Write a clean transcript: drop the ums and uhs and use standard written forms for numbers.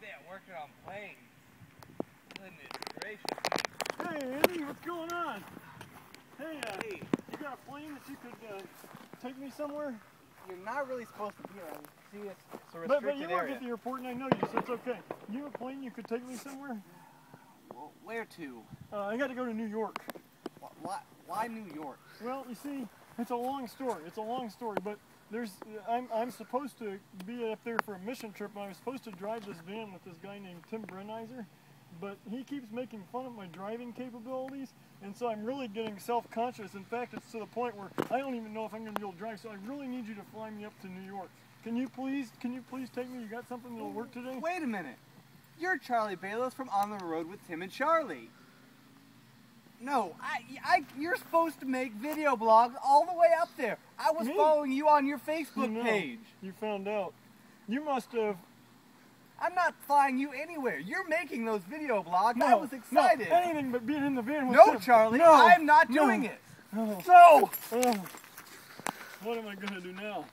day working on planes. Goodness gracious. Hey, Andy, what's going on? Hey, Hey, you got a plane that you could take me somewhere? you're not really supposed to be on. See, it's a But restricted you work area. at the airport and I know you, so it's okay. You have a plane you could take me somewhere? Well, where to? I got to go to New York. Why New York? Well, you see, it's a long story. But I'm supposed to be up there for a mission trip, and I was supposed to drive this van with this guy named Tim Brenizer, but he keeps making fun of my driving capabilities, and so I'm really getting self-conscious. In fact, it's to the point where I don't even know if I'm going to be able to drive, so I really need you to fly me up to New York. Can you please take me? You got something that'll work today? Wait a minute. You're Charlie Bayless from On the Road with Tim and Charlie. No, you're supposed to make video blogs all the way up there. I was Me? following you on your Facebook You know, page. You found out. You must have. I'm not flying you anywhere. You're making those video blogs. I No, was excited. No, anything but being in the van with No, Tim. Charlie, No, I'm not no. doing it. Oh. No! Oh. What am I going to do now?